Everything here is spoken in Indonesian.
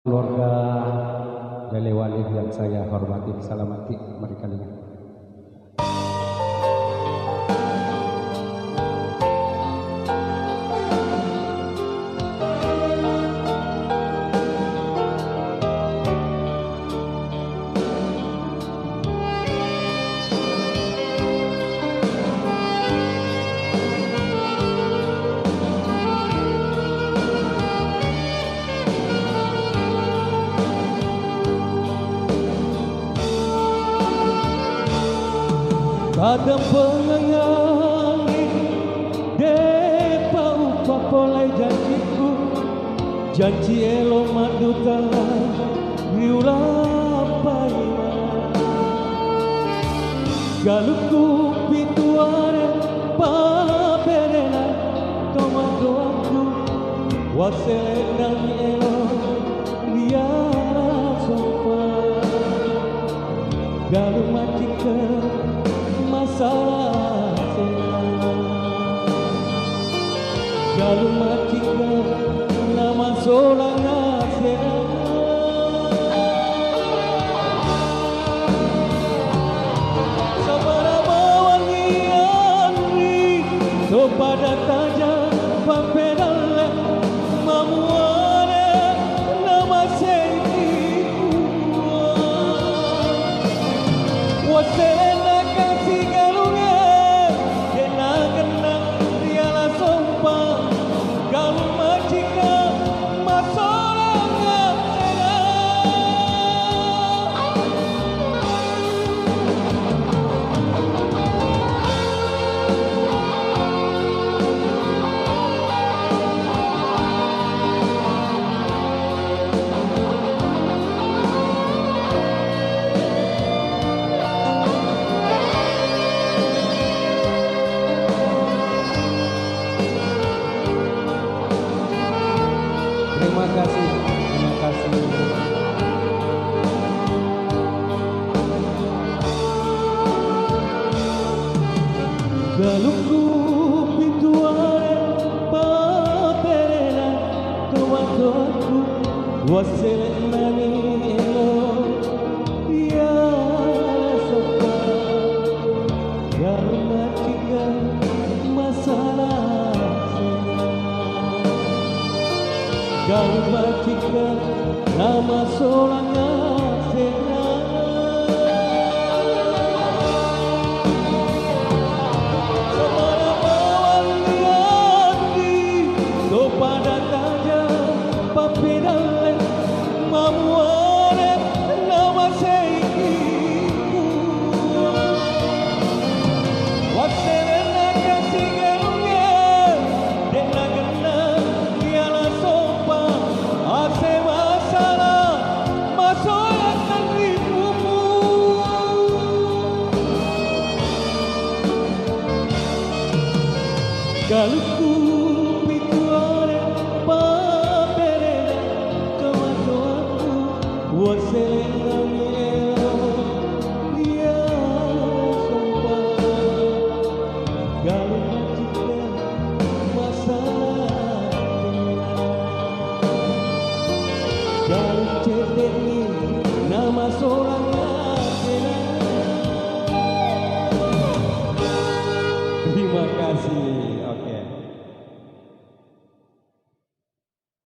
keluarga Dele Walid yang saya hormati, salamati mereka kalian. Kadang pengangangi depa upa polai janjiku, janji elo maduta riula paina galuku pituare paberena tomato aku waselenang elo biara sopa galu matika masalah galu matika nama solanga sabara bawangiani so pada taja papedale mamuare nama seiku waselena Terima kasih. Galuku pituare paperena tomato waselenani elo ya sopa galu matika masalah galu matika nama solanga galuku pituare paperena tomato aku waselenani elo ya sopa galu matika masalah galu ceteni nama solanga. Terima kasih.